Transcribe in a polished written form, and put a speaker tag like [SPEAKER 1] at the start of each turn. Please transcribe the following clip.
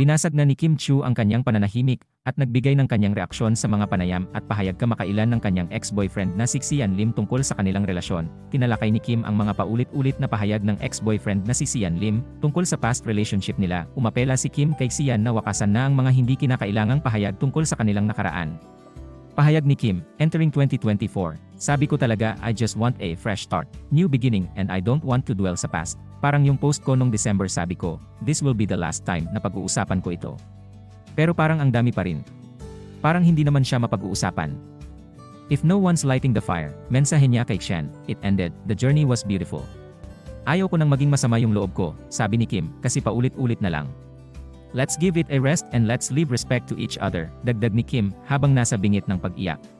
[SPEAKER 1] Binasag na ni Kim Chiu ang kanyang pananahimik at nagbigay ng kanyang reaksyon sa mga panayam at pahayag kamakailan ng kanyang ex-boyfriend na si Sian Lim tungkol sa kanilang relasyon. Tinalakay ni Kim ang mga paulit-ulit na pahayag ng ex-boyfriend na si Sian Lim tungkol sa past relationship nila. Umapela si Kim kay Sian na wakasan na ang mga hindi kinakailangang pahayag tungkol sa kanilang nakaraan. Pahayag ni Kim, entering 2024, sabi ko talaga I just want a fresh start, new beginning and I don't want to dwell sa past. Parang yung post ko nung December sabi ko, this will be the last time na pag-uusapan ko ito. Pero parang ang dami pa rin. Parang hindi naman siya mapag-uusapan. If no one's lighting the fire, mensahe niya kay Xian, it ended, the journey was beautiful. Ayaw ko nang maging masama yung loob ko, sabi ni Kim, kasi paulit-ulit na lang. Let's give it a rest and let's leave respect to each other, dagdag ni Kim habang nasa bingit ng pag-iyak.